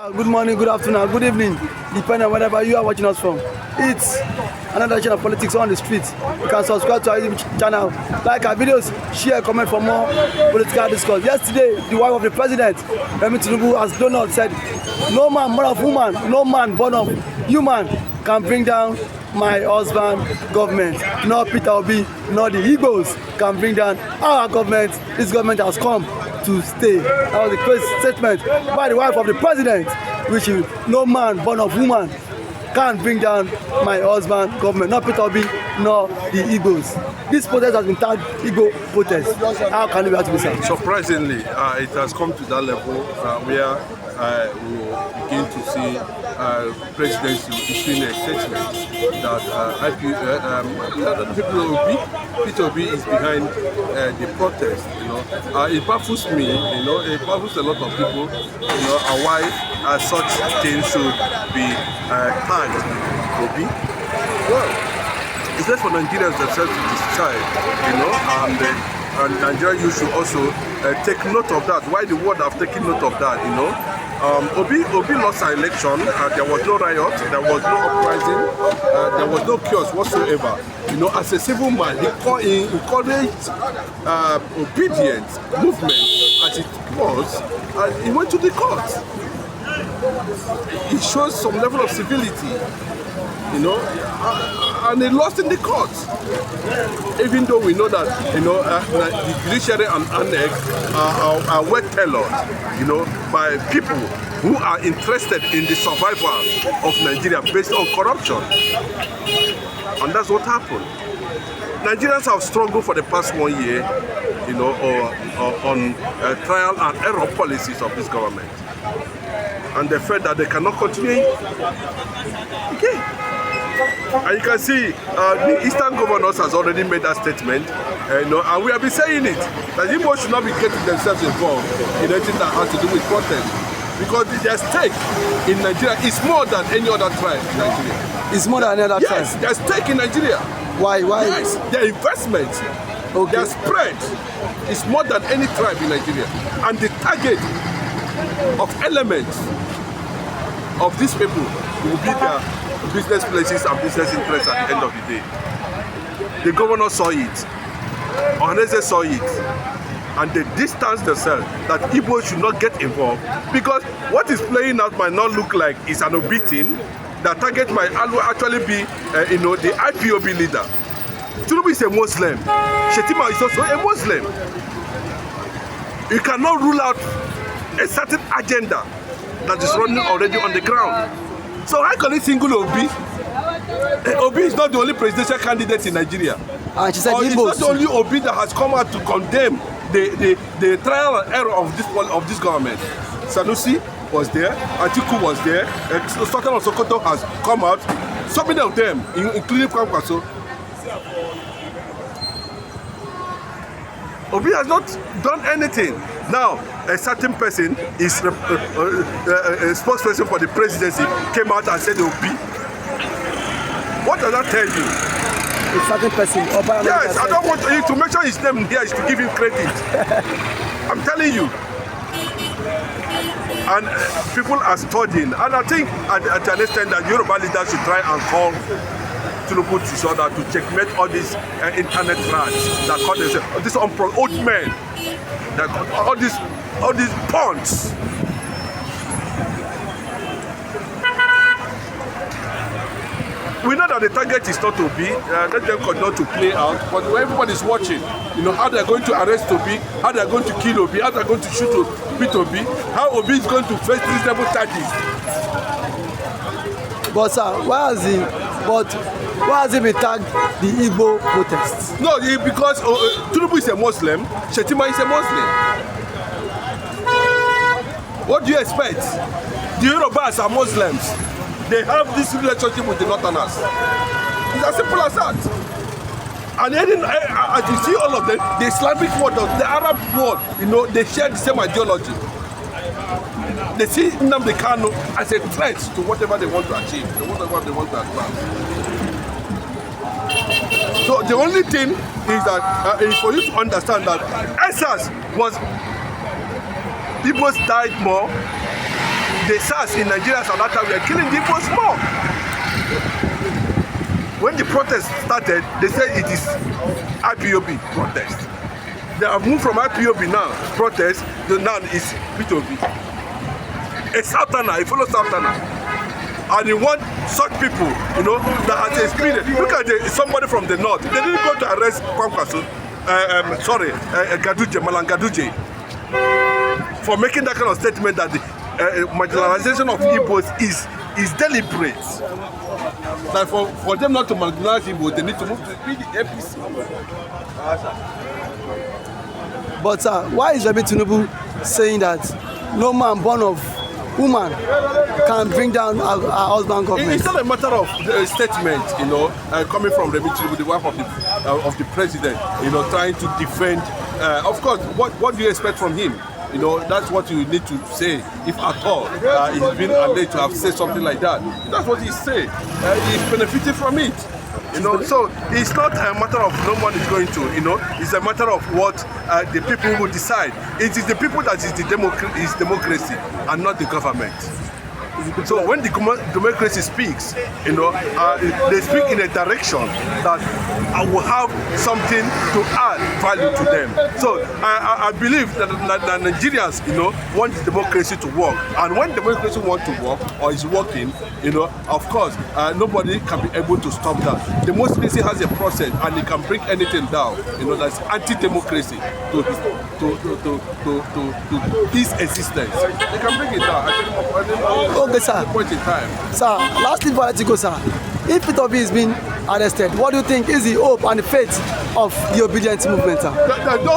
Good morning, good afternoon, good evening, depending on wherever you are watching us from. It's another edition of Politics on the Street. You can subscribe to our YouTube channel, like our videos, share, comment for more political discourse. Yesterday, the wife of the president, Remi Tinubu, as Donald said, no man born of woman, no man born of human can bring down my husband government. Nor Peter Obi, nor the Igbos can bring down our government. This government has come to stay. That was the crazy statement by the wife of the president, which is no man born of woman can bring down my husband government, not Peter Obi, nor the Igbos. This protest has been tagged Igbo protest. How can it be to be said? Surprisingly, it has come to that level where we will begin to see presidency issuing a statement that Peter Obi is behind the protest. It baffles me. It baffles a lot of people. And why such things should be tagged Obi. Well, it's just for Nigerians themselves to decide. And Nigeria, you should also take note of that. Why the world have taken note of that? Obi lost an election. There was no riot, there was no uprising, there was no chaos whatsoever. As a civil man, he encouraged obedient movement as it was, and he went to the court. He shows some level of civility, and he lost in the court. Even though we know that, the judiciary and annex are well tailored, by people who are interested in the survival of Nigeria based on corruption. And that's what happened. Nigerians have struggled for the past 1 year, on trial and error policies of this government. And they felt that they cannot continue again. And you can see the Eastern governors has already made that statement, and we have been saying it, that Igbos should not be getting themselves involved in anything that has to do with protest, because their stake in Nigeria is more than any other tribe in Nigeria. It's more than any other tribe? Yes, their stake in Nigeria. Why? Yes, their investment, their spread is more than any tribe in Nigeria. And the target of elements of these people will be their business places and business interests at the end of the day. The governor saw it, Ohaneze saw it, and they distanced themselves that Igbos should not get involved, because what is playing out might not look like it's an obiting. The target might actually be, the Ipob leader. Tinubu is a Muslim. Shetima is also a Muslim. You cannot rule out a certain agenda that is running already on the ground. So how can he single Obi? Obi is not the only presidential candidate in Nigeria. And she said it's not the only Obi that has come out to condemn the trial and error of this government. Sanusi was there, Atiku was there, Sultan of Sokoto has come out, so many of them, including Kwankwaso. Obi has not done anything. Now, a certain person is a spokesperson for the presidency came out and said Obi. What does that tell you? A certain person. Yes, I don't want you to mention his name here is to give him credit. I'm telling you. And people are studying. And I think at an extent that Yoruba leaders should try and call Tinubu to shoulder to checkmate all these internet rats that call themselves, these old men, that all these punks. We know that the target is not Obi. Let them continue to play out, but everybody is watching. How they're going to arrest Obi, how they're going to kill Obi, how they're going to shoot Obi, how Obi is going to face reasonable charges. But sir, why has he been tagged the Igbo protests? No, because Tinubu is a Muslim, Shetima is a Muslim. What do you expect? The Yorubas are Muslims. They have this relationship with the Northerners. It's as simple as that. And as you see all of them, the Islamic world, the Arab world, they share the same ideology. They see Nnamdi Kanu as a threat to whatever they want to achieve, whatever they want to advance. So the only thing is that is for you to understand that Igbos died more the SARS in Nigeria and South Africa were killing the Igbos more. When the protest started, they said it is IPOB protest. They have moved from IPOB now, protest, to now is P2B. A Southerner, a fellow Southerner. And you want such people, you know, that has experience. Look at somebody from the north. They didn't go to arrest Kwankwaso, Malang Gaduje, for making that kind of statement that the marginalization of Igbos is deliberate. That for them not to marginalize Igbos, they need to move to the APC. But why is Remi Tinubu saying that no man born of woman can bring down our husband government? It's not a matter of statement, you know, coming from Remi Tinubu, the wife of the president, you know, trying to defend. Of course, what do you expect from him? You know, that's what you need to say, if at all he's been alleged to have said something like that. That's what he said. He's benefited from it. You know, so it's not a matter of no one is going to, you know, it's a matter of what the people will decide. It is the people that is democracy and not the government. So when the democracy speaks, you know, they speak in a direction that will have something to add value to them. So I believe that Nigerians, you know, want the democracy to work. And when democracy wants to work or is working, you know, of course, nobody can be able to stop that. Democracy has a process and it can bring anything down. You know, that's anti-democracy to his existence. They can bring it down. Okay, sir. Point in time. Sir, lastly before I let you go, sir. If P2B is being arrested, what do you think is the hope and the fate of the obedient movement, sir? The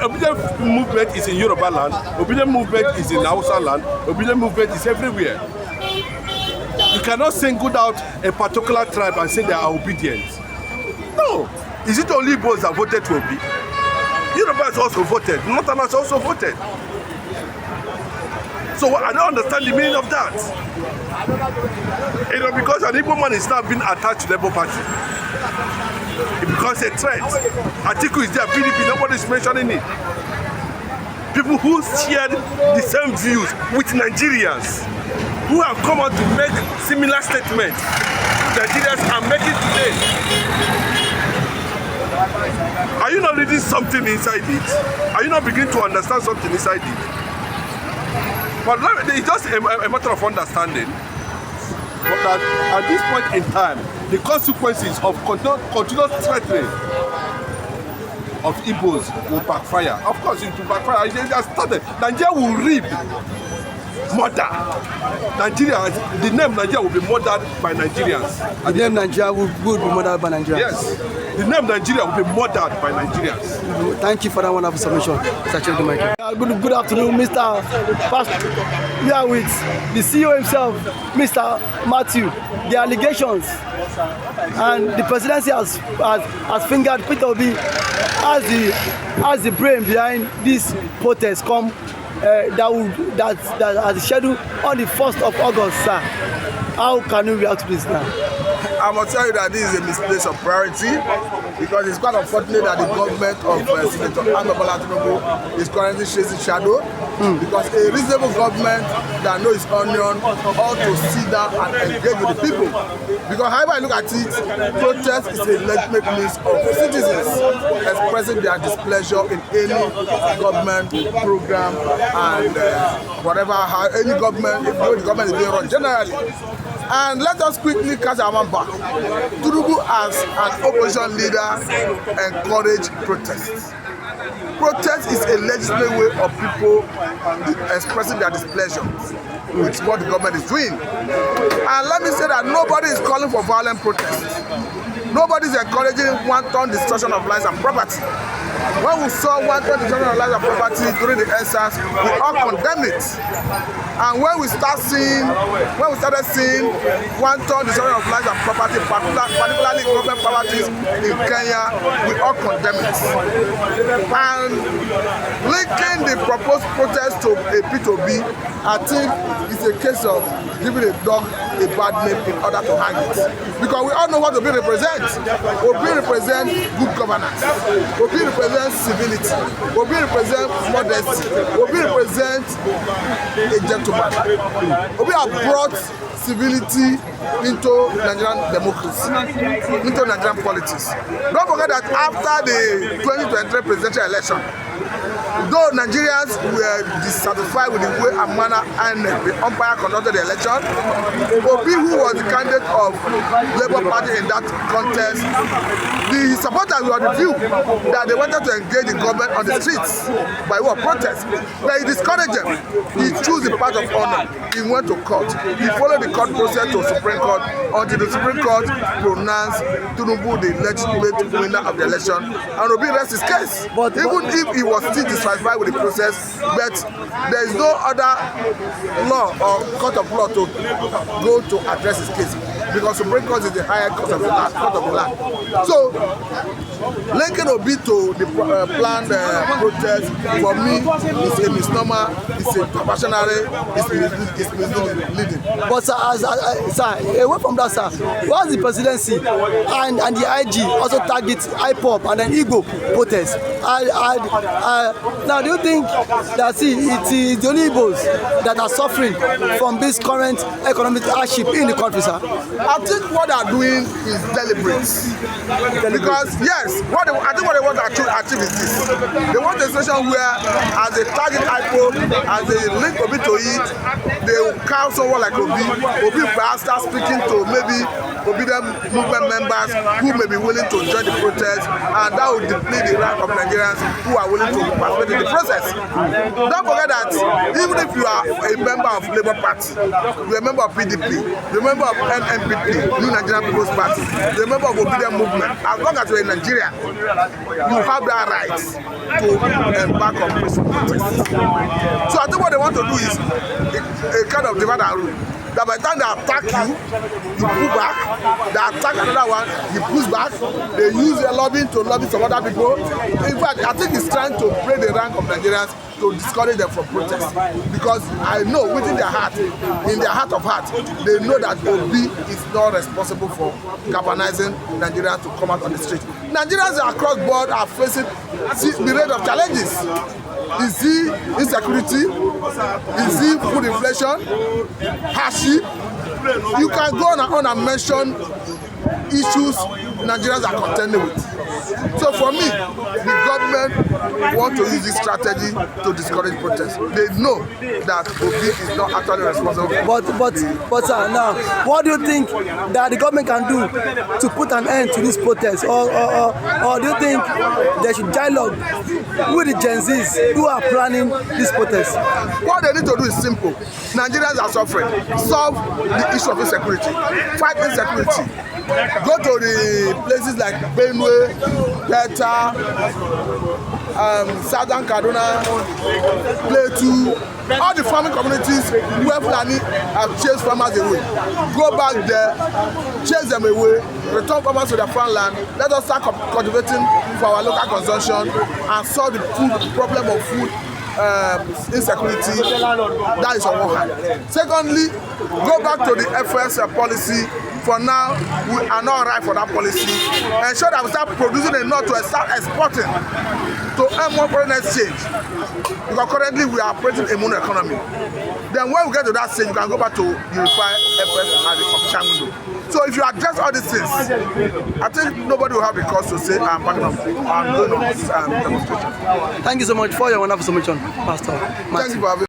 obedient movement is in Yoruba land. Obedient movement is in Hausa land. Obedient movement is everywhere. You cannot single out a particular tribe and say they are obedient. No. Is it only Igbos that voted to Obi? Yorubas also voted. Northerners also voted. So I don't understand the meaning of that. You know, because an Igbo man is now being attached to the Labour Party. It becomes a threat. Atiku is there, PDP, nobody is mentioning it. People who shared the same views with Nigerians, who have come out to make similar statements, Nigerians are making today. Are you not reading something inside it? Are you not beginning to understand something inside it? But it's just a matter of understanding that at this point in time, the consequences of continuous threatening of Igbos will backfire. Of course, it will backfire. It has started. Nigeria will reap murder. Nigeria, the name Nigeria will be murdered by Nigerians. The name Nigeria will be murdered by Nigerians? Yes. The name Nigeria will be murdered by Nigerians. Thank you for that wonderful submission, Mr. Chidumike. Good afternoon, Mr. Pastor. We are with the CEO himself, Mr. Matthew. The allegations and the presidency has fingered P2B as the brain behind this protest that is scheduled on the 1st of August, sir. How can you react to this now? I must tell you that this is a misplaced of priority because it's quite unfortunate that the government of Senator Tinubu is currently chasing shadow because a reasonable government that knows its onion ought to sit down and engage with the people. Because however I look at it, protest is a legitimate means of citizens expressing their displeasure in any government program and whatever, any government, if the government is being run generally. And let us quickly catch our man back. Tinubu as an opposition leader encourage protests. Protest is a legitimate way of people expressing their displeasure with what the government is doing. And let me say that nobody is calling for violent protests. Nobody is encouraging wanton destruction of lives and property. When we saw wanton destruction of lives and property during the EndSARS, we all condemned it. And when we started seeing wanton destruction of lives and property, particularly government properties in Kenya, we all condemn it. And linking the proposed protest to a P2B, I think it's a case of giving a dog a bad name in order to hang it. Because we all know what Obi represents. Obi represents good governance. Obi represents civility. Obi represents modesty. Obi represents a gentleman. gentleman. Obi have brought civility into Nigerian democracy, into Nigerian politics. Don't forget that after the 2023 presidential election, though Nigerians were dissatisfied with the way and manner and the umpire conducted the election, Obi, who was the candidate of Labour Party in that contest, the supporters were of the view that they wanted to engage the government on the streets by way of protest. But he discouraged them. He chose the path of honor. He went to court. He followed the court process to Supreme Court until the Supreme Court pronounced Tinubu the legitimate winner of the election, and Obi rests his case. But even if he was still dissatisfied with the process, but there is no other law or court of law to go to address his case, because Supreme Court is the higher court of the land. So, linking Obi to the planned protest, for me, is a misnomer, it's a passionary, it's misleading. But sir, away from that, sir, what's the presidency and the IG also target Ipob and then Igbo protest? Now, do you think that it is the only Igbos that are suffering from this current economic hardship in the country, sir? I think what they are doing is deliberate. Because yes, I think what they want to achieve is this. They want a situation where, as they target Ipob, as they link Obi to it, they will count someone like Obi perhaps start speaking to maybe Obedient movement members who may be willing to join the protest, and that will deplete the rank of Nigerians who are willing to participate in the process. Don't forget that even if you are a member of Labour Party, you are a member of PDP, you are a member of NNPP, New Nigerian People's Party, you are a member of Obedient movement, as long as you are in Nigeria, you have that right to embark on peaceful protest. So I think what they want to do is a kind of divide and rule. That by the time they attack you, you pull back. They attack another one, you push back. They use their lobbying to lobby some other people. In fact, I think it's trying to break the rank of Nigerians to discourage them from protest. Because I know within their heart, in their heart of hearts, they know that Obi is not responsible for galvanizing Nigerians to come out on the street. Nigerians across board are facing the rate of challenges. Is he insecurity? Is he food inflation? Hardship? You can go on and mention issues Nigerians are contending with. So for me, the government want to use this strategy to discourage protests. They know that Obi is not actually responsible. But sir, now, what do you think that the government can do to put an end to this protest, or do you think they should dialogue with the Gen Zs who are planning this protest? What they need to do is simple. Nigerians are suffering. Solve the issue of insecurity. Fight insecurity. Go to the places like Benue, Delta, Southern Kaduna, Plateau, all the farming communities where Fulani have chased farmers away. Go back there, chase them away, return farmers to their farmland. Let us start cultivating for our local consumption and solve the food problem of food insecurity. That is on one hand. Secondly, go back to the FS policy. For now, we are not right for that policy. Ensure that we start producing enough to start exporting to earn more foreign exchange. Because currently we are operating a mono economy. Then when we get to that stage, you can go back to unify FS and the official window. So if you address all these things, I think nobody will have the cause to say I'm backing up. I'm going on demonstration. Thank you so much for your wonderful submission, Pastor. Thank you for having me.